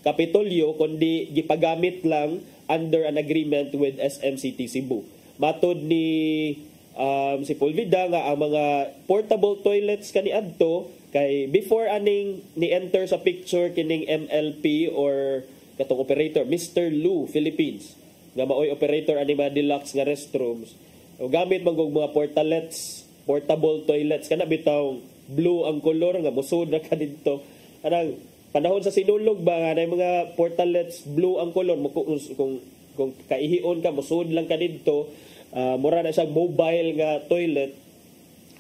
Kapitolyo, kundi gipagamit lang under an agreement with SM City Cebu. Matod ni Sepulveda nga ang mga portable toilets kaniadto kay before aning ni enter sa picture kining MLP or katong operator Mr. Lu Philippines nga maoy operator ani mga deluxe nga restrooms, o gamit man og mga portable toilets kana bitaw blue ang kolor nga musud na kadidto. Anang panahon sa sinulog ba nga mga portalets blue ang kolor, kung kaihion ka musud lang kadidto, mura na siya mobile nga toilet.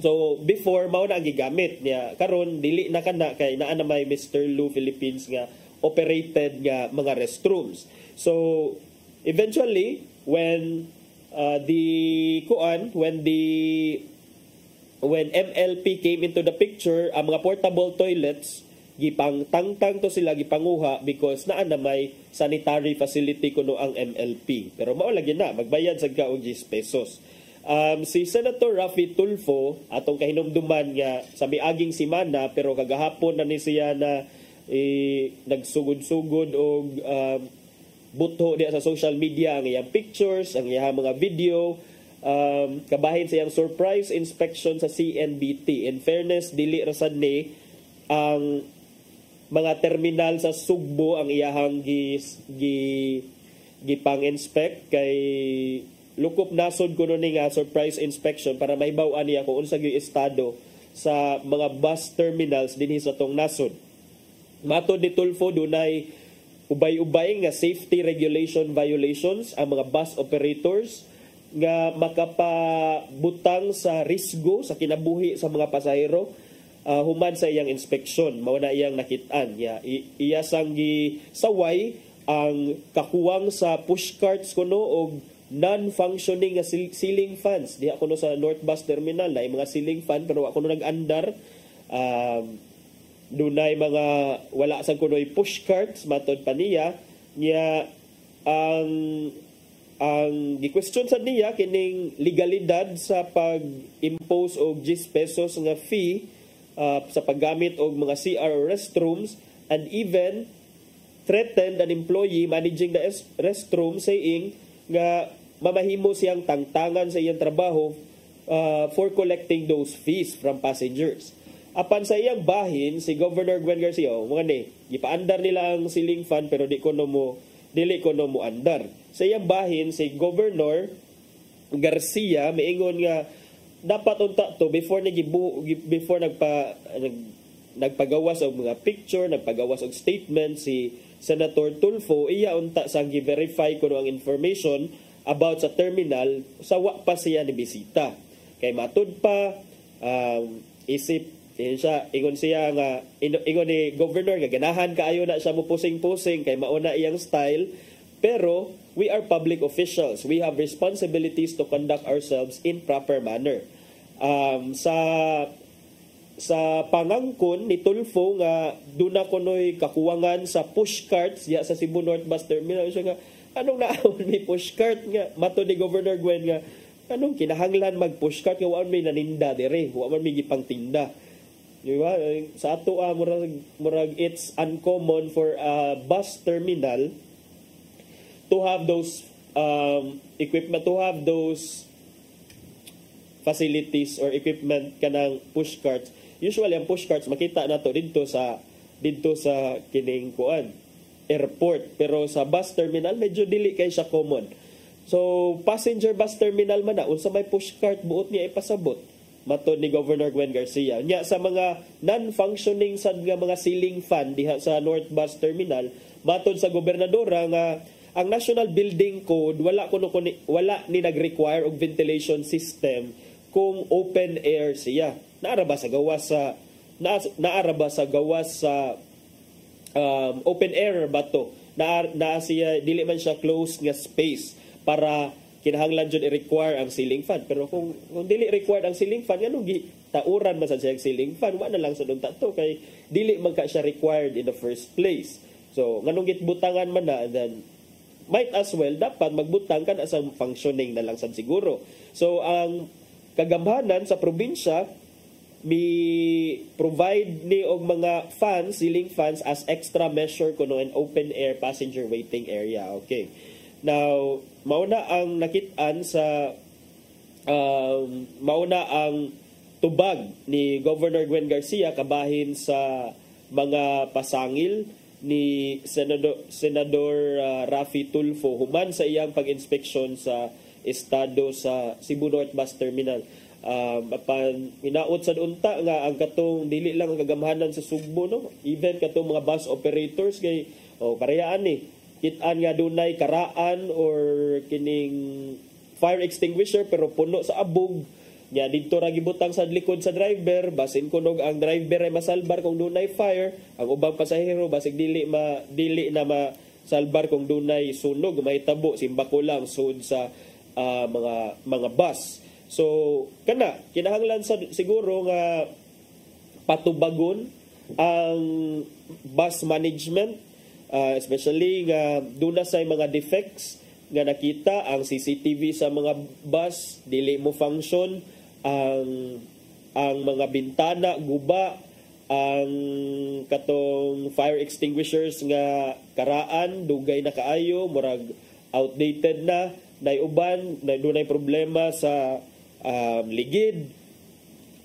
So before mao na ang gigamit niya, karon dili na kana kay naa na may Mr. Lu Philippines nga operated nga mga restrooms. So eventually when MLP came into the picture, ang mga portable toilets gipangtangtang to sila, gipanguha because naa na may sanitary facility kuno ang MLP. Pero mao lagi na magbayad sad ka og 10 pesos. Si Senator Raffy Tulfo atong kahinumduman nga sa miaging semana, pero kagahapon na ni siya na nagsugod-sugod og buto diya sa social media ang iyang pictures, ang iyang mga video, kabahin sa iyang surprise inspection sa CNBT. In fairness, dili ra sad ni ang mga terminal sa Sugbo ang iyahang gipang-inspect, kay lukop nasod kuno ni nga surprise inspection para mahibaw-an niya kung unsa gyud estado sa mga bus terminals dinhi sa tong nasod. Matod ni Tulfo, dunay ubay-ubay nga safety regulation violations ang mga bus operators nga makapabutang sa risgo sa kinabuhi sa mga pasahero human sa iyang inspeksyon. Mao na iyang nakitaan. Iya sang gisaway ang kakuwang sa push carts kuno og non-functioning nga ceiling fans. Diha kuno sa North Bus Terminal na mga ceiling fan pero ako no nag-andar. Dunay mga wala sang kuno'y push carts matod pa niya ang ang gi-question sad niya kining legalidad sa pag-impose og 10 pesos nga fee sa paggamit og mga CR or restrooms, and even threatened an employee managing the restroom saying nga mamahimo siyang tangtangan sa iyang trabaho for collecting those fees from passengers. Apan sa iyang bahin, si Governor Gwen Garcia, mga ni, ipaandar nila ang ceiling fan pero dili ko no mo andar. Sa iyang bahin, si Governor Garcia miingon nga dapat unta to before nagpagawas og mga picture, nagpagawas og statement si Senator Tulfo, iya unta sang gi-verify kuno ang information about sa terminal sa wa pa siya ni bisita. Kay matud pa ingon siya nga ingon ni Governor nga ganahan kaayo na siya mo pusing-pusing kay mauna iyang style, pero we are public officials. We have responsibilities to conduct ourselves in proper manner. Sa pangangkon ni Tulfo nga duna kunoy kakuwangan sa pushcarts ya sa Cebu North Bus Terminal, siya nga anong naawon may pushcart nga mato ni Governor Gwen nga anong kinahanglan mag pushcart nga waan may naninda dire, waan may gipang tinda. Di ba? Sa ato murag it's uncommon for a bus terminal to have those equipment, to have those facilities or equipment kanang pushcarts. Usually ang pushcarts makita nato dito sa kining kuan airport, pero sa bus terminal medyo dili kay siya common. So passenger bus terminal man na unsa may pushcart buot niya ipasabot matud ni Governor Gwen Garcia. Nya sa mga non-functioning sad nga mga ceiling fan diha sa North Bus Terminal, matud sa gobernadora nga ang National Building Code wala ni nag-require og ventilation system kung open air siya. Naara ba sa gawas sa open air ba to? Na siya dili man siya closed nga space para kinahanglan jud i-require ang ceiling fan. Pero kung dili required ang ceiling fan, anong tauran man sa siya ceiling fan, wa na lang sa dunta to kay dili man ka siya required in the first place. So nganong gitbutangan man na, then might as well dapat magbutang ka na sa functioning na lang sad siguro. So ang kagamhanan sa probinsya provide ni og mga fans, ceiling fans as extra measure kuno an open air passenger waiting area. Okay. Now, mauna ang nakit-an sa mauna ang tubag ni Governor Gwen Garcia kabahin sa mga pasangil ni Senador Raffy Tulfo human sa iyang pag-inspeksyon sa estado sa Cebu North Bus Terminal. Apan inaot sa unta nga ang katong dili lang ang kagamhanan sa Sugbo, no, even katong mga bus operators kay parehaan ni kitaan nga dunay karaan or kining fire extinguisher pero puno sa abog nya didto ra gibutang sa likod sa driver basin kunog ang driver ay masalbar kung dunay fire, ang ubang pasahero basig dili na masalbar kung dunay sunog, mahitabo simbako lang sud sa mga bus. So kana kinahanglan siguro nga patubagon ang bus management, especially nga duna say mga defects nga nakita ang CCTV sa mga bus dili mo function, ang mga bintana guba, ang katong fire extinguishers nga karaan dugay na kaayo murag outdated na, nay uban dunay problema sa ligid.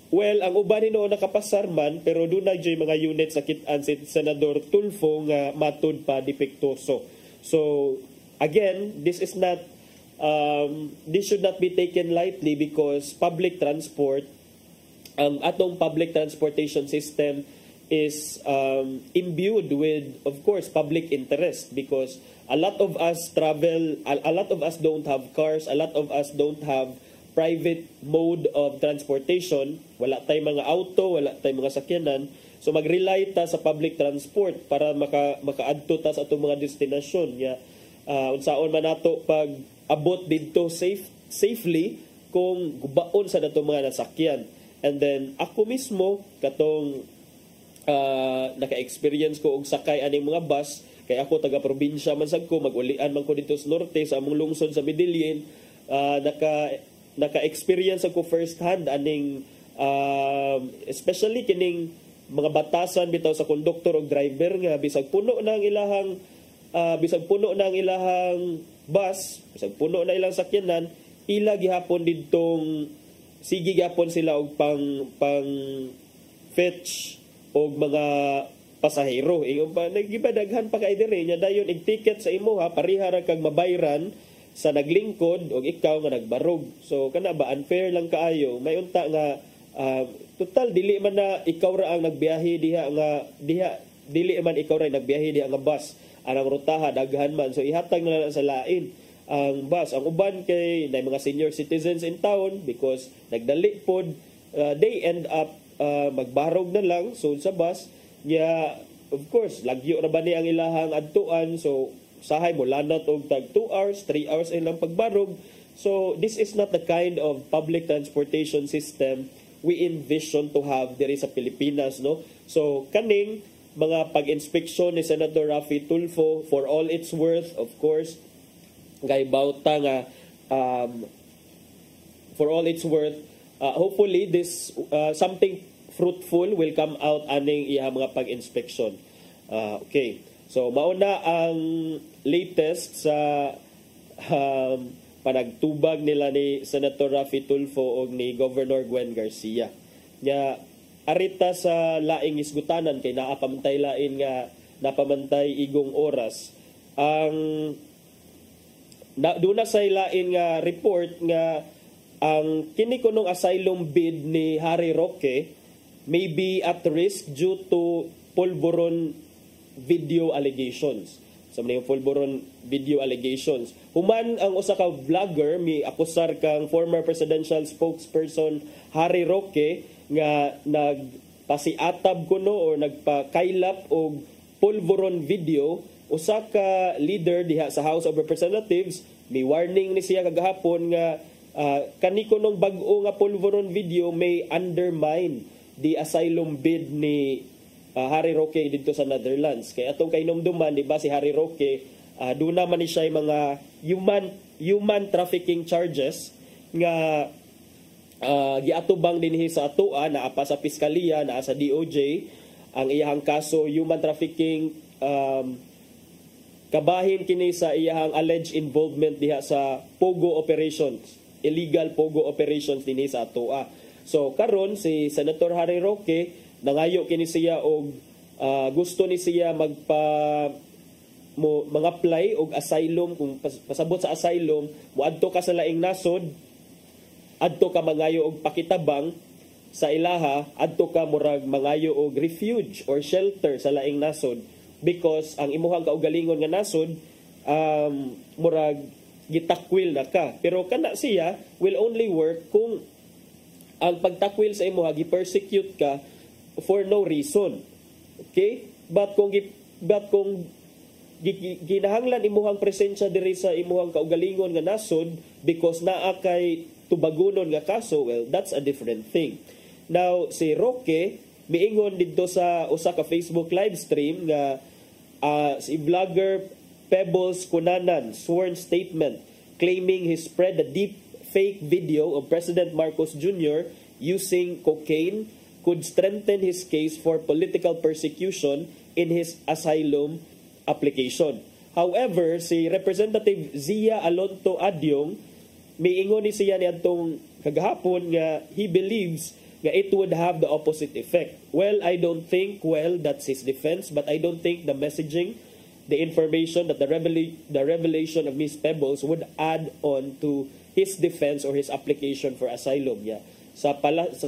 Well, ang uban hinoon nakapasar man pero dunay joy mga units sa kit-an si Senador Tulfo nga matud pa depektoso. So again, this should not be taken lightly because public transport, ang atong public transportation system is imbued with, of course, public interest because a lot of us travel, a lot of us don't have cars, a lot of us don't have private mode of transportation, wala tayong mga auto, wala tayong mga sakyanan, so mag-rely ta sa public transport para makaadto ta sa atong mga destinasyon. Unsaon man nato pag abot didto safely kung gubaon sa natong mga nasakyan. And then ako mismo katong naka-experience ko og sakay aning mga bus kay ako taga probinsya man sad ko, mag-ulian man ko dito sa norte sa among lungsod sa Medellin, naka-experience ako first hand aning especially kining mga batasan bitaw sa konduktor o driver nga bisag puno na ang ilahang bus, bisag puno na ilang sakyanan, ila gihapon didtong sige gihapon sila og pang fetch og mga pasahero. Ingon pa nagibadaghan pa kay dire nya dayon ig ticket sa imo ha, pareha ra kag mabayran sa naglingkod og ikaw nga nagbarog. So kana ba unfair lang kaayo. May unta nga total dili man na ikaw ra ang nagbiyahe dili man ikaw ra nagbiyahe diha nga bus. Anang rutaha daghan man, so ihatag na lang sa lain ang bus. Ang uban kay na mga senior citizens in town because nagdali pod, they end up magbarog na lang so sa bus nya. Of course lagyo ra ba ni ang ilahang adtuan, so sahay mo lanat og tag 2 hours 3 hours ilang pagbarog. So this is not the kind of public transportation system we envision to have there sa Pilipinas, no? So kaning mga pag-inspeksyon ni Senator Raffy Tulfo, for all its worth, of course, kay bauta nga for all its worth, hopefully this something fruitful will come out aning iya mga pag-inspeksyon. Okay. So mauna ang latest sa panagtubag nila ni Senator Raffy Tulfo o ni Governor Gwen Garcia. Nya arita sa laing isgutanan kay naapamantay lain nga napamantay igong oras ang duna say lain nga report nga ang kini kunong asylum bid ni Harry Roque may be at risk due to pulburon video allegations. So may pulburon video allegations. Human ang usa ka vlogger mi akusar kang former presidential spokesperson Harry Roque nga nagpasiatab kuno o nagpakailap og pulburon video. Usa ka leader diha sa House of Representatives may warning ni siya kagahapon nga kani kunong bag-o nga pulburon video may undermine the asylum bid ni Harry Roque dito sa Netherlands. Kay atong kainomduman di ba si Harry Roque duna man ni siya mga human trafficking charges nga giatubang dinhi sa atoa naa pa sa piskalya naa sa DOJ ang iyahang kaso human trafficking, kabahin kini sa iyahang alleged involvement diha sa pogo operations, illegal pogo operations dinhi sa atoa. So karon si Senator Harry Roque nangayo kini siya og gusto ni siya mag-apply og asylum. Kung pasabot sa asylum moadto ka sa laing nasod, adto ka mangayo og pakitabang sa ilaha, adto ka murag mangayo og refuge or shelter sa laing nasod because ang imuhang kaugalingon nga nasod murag gitakwil na ka. Pero kana siya will only work kung ang pagtakwil sa imuha gi-persecute ka for no reason. Okay? But kung ginahanglan imuhang presensya diri sa imuhang kaugalingon nga nasod because naa kay tubagunon nga kaso, well, that's a different thing. Now, si Roque, miingon dito sa usa ka Facebook live stream nga si vlogger Pebbles Cunanan sworn statement claiming he spread a deep fake video of President Marcos Jr. using cocaine could strengthen his case for political persecution in his asylum application. However, si Representative Zia Alonto Adyong miingon ni siya niadtong kagahapon nga he believes nga it would have the opposite effect. Well, I don't think, that's his defense, but I don't think the messaging, the information that the revelation of Ms. Pebbles would add on to his defense or his application for asylum. Yeah. Sa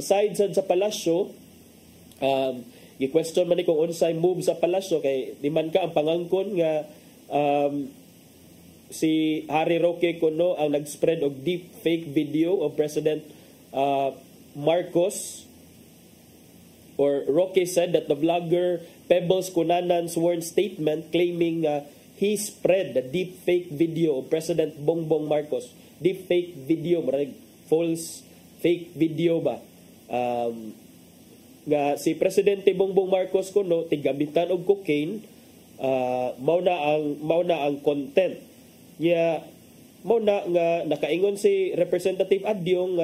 side sa palasyo, gi-question man ni kung unsay move sa palasyo kay di man ka ang pangangkon nga si Harry Roque kuno ang nag-spread og deep fake video of President Marcos, or Roque said that the vlogger Pebbles Cunanan sworn statement claiming he spread the deep fake video of President Bongbong Marcos. Deep fake video, marag false fake video ba? Nga si Presidente Bongbong Marcos kuno tigabitan og cocaine mao na ang content. Mao na nga nakaingon si Representative Adyong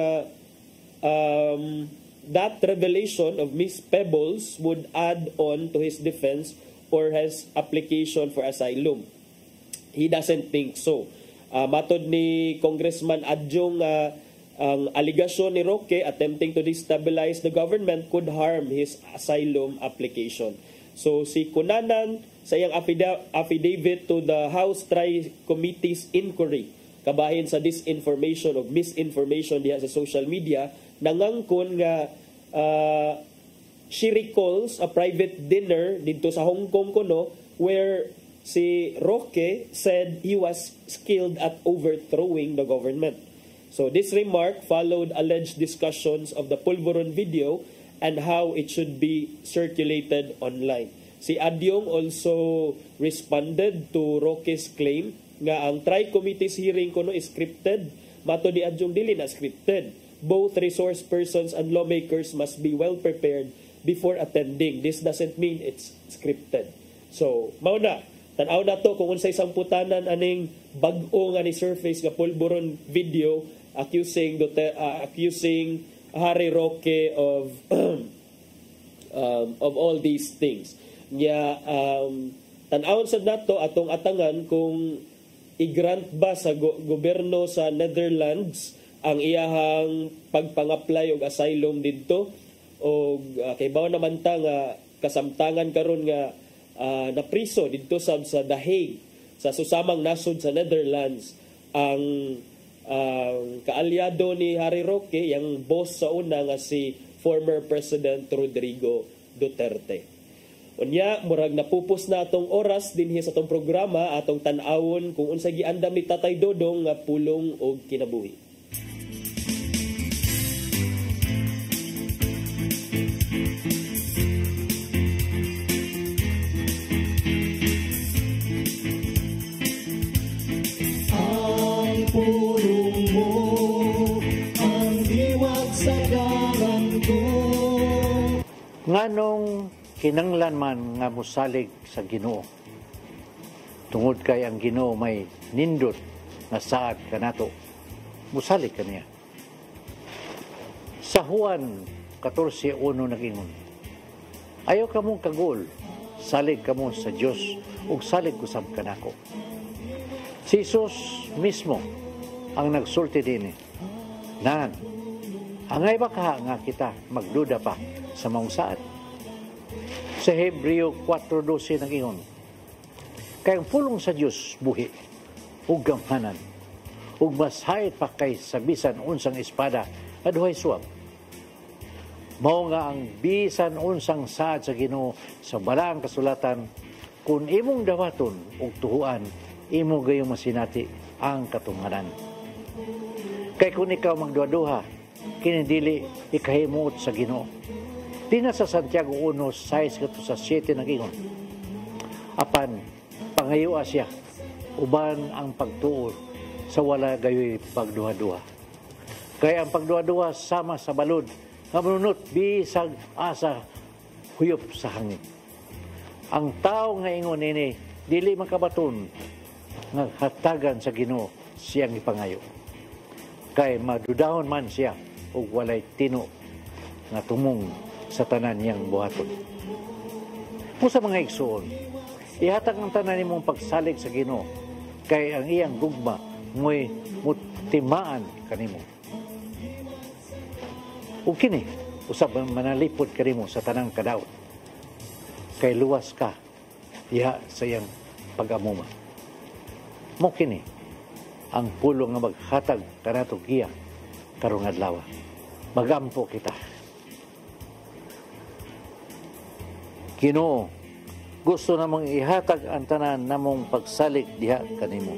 that revelation of Miss Pebbles would add on to his defense or his application for asylum. He doesn't think so. Matod ni Congressman Adyong, ang aligasyon ni Roque attempting to destabilize the government could harm his asylum application. So si Cunanan sa iyang affidavit to the House Tri-Committee's inquiry kabahin sa disinformation o misinformation diha sa social media, nangangkon nga she recalls a private dinner dito sa Hong Kong kuno where si Roque said he was skilled at overthrowing the government. So this remark followed alleged discussions of the Pulveron video and how it should be circulated online. Si Adyong also responded to Roque's claim nga ang Tri-Committee's hearing kuno is scripted. Mato ni Adyong dili na scripted. Both resource persons and lawmakers must be well prepared before attending. This doesn't mean it's scripted. So, mao na. Tanaw na to kung unsay samputanan aning bag-o nga ni surface nga Pulveron video accusing Harry Roque of all these things. Tan-awon sad nato atong atangan kung i-grant ba sa gobyerno sa Netherlands ang iyahang pagpang-apply og asylum didto o kay bawo naman ta nga kasamtangan karon nga napriso didto sa The Hague sa susamang nasod sa Netherlands ang kaalyado ni Harry Roque, yung boss sa una nga si former President Rodrigo Duterte. Unya, murag napupos na atong oras dinhi sa atong programa atong tan-awon kung unsay giandam ni Tatay Dodong nga pulong og kinabuhi. Nganong kinanglan man nga musalig sa Ginoo. Tungod kay ang Ginoo may nindot nga saad kanato. Musalig kaniya. Sa Juan 14:1 nagingon, ayaw kamo kagol, salig kamo sa Dios ug salig kusab kanako. Si Jesus mismo ang nagsulti dinhi. Nan, angay ba ka nga kita magduda pa sa maong saad? Sa Hebreo 4:12 nagingon, kay ang pulong sa Dios buhi ug gamhanan ug mas hayt pa kay sa bisan unsang espada aduhay suwab. Mao nga ang bisan unsang saad sa Ginoo sa balaang kasulatan, kung imong dawaton ug tuhuan, imo gayong masinati ang katunghanan. Kay kung ikaw magduha-duha, kini dili ikahimot sa Ginoo. Di na sa Santiago 1:6-7 nagingon, apan pangayua siya, uban ang pagtuo sa wala gayoy pagduha-duha. Kaya ang pagduha-duha sama sa balod, nga manunot bisag asa huyop sa hangin. Ang tao nga ingon ini, dili makabaton nga hatagan sa Ginoo siyang ipangayo. Kay madudahon man siya ug walay tino nga tumong sa tanan niyang buhaton. Kung sa mga igsoon, ihatag ang tanan nimong pagsalig sa Ginoo, kay ang iyang gugma mo'y mutimaan kanimo. O kini, usab manalipod kanimo sa tanang kadaot, kay luwas ka diha sa iyang pag-amuma. Mo kini, ang pulong nga maghatag kanato giya karong adlaw. Magampo kita. Ginoo, gusto namang ihatag ang tanan namong pagsalig diha kanimo.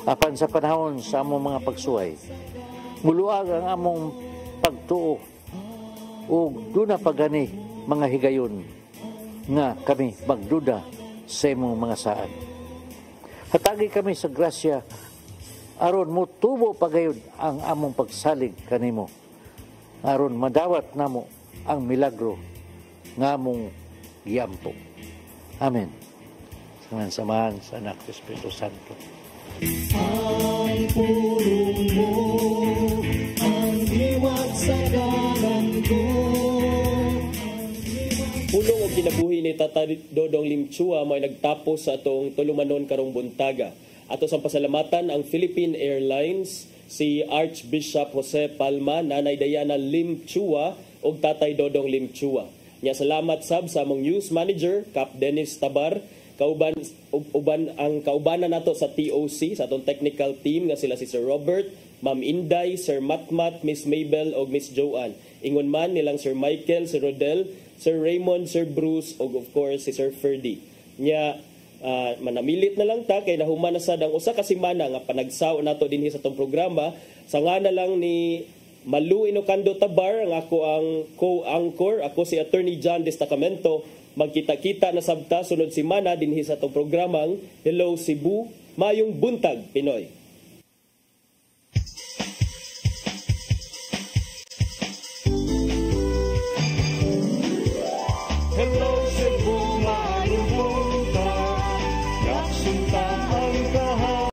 Apan sa panahon sa among mga pagsuway, muluag ang among pagtuo ug duna pagani mga higayon nga kami magduda sa imong mga saad. Hatagi kami sa grasya aron motubo pagayod ang among pagsalig kanimo, aron madawat namo ang milagro nga among giampo. Amen. Ngayon samahan sa anak sa Espiritu Santo. Ang pulong mo, ang iwat sa dalan ko. Pulong og kinabuhi ni Tata Dodong Limchua may nagtapos sa atong tulumanon karong buntaga. Ato sa pasalamatan ang Philippine Airlines, si Archbishop Jose Palma, Nanay Diana Limchua ug Tatay Dodong Limchua. Nya salamat sab sa among news manager Cap Dennis Tabar, uban ang kaubanan nato sa TOC sa atong technical team nga sila si Sir Robert, Ma'am Inday, Sir Matmat, Miss Mabel ug Miss Joanne. Ingon man nilang Sir Michael, Sir Rodel, Sir Raymond, Sir Bruce ug of course si Sir Ferdy. Nya manamilit na lang ta kay nahuman na sad ang usa ka semana nga panagsaw nato dinhi sa tong programa sa ngana lang ni Malu Inocando Tabar ang ako ang co-anchor, ako si Attorney John Destacamento. Magkita-kita na sabta sunod semana dinhi sa tong programang Hello Cebu, mayong buntag Pinoy. Hello Cebu,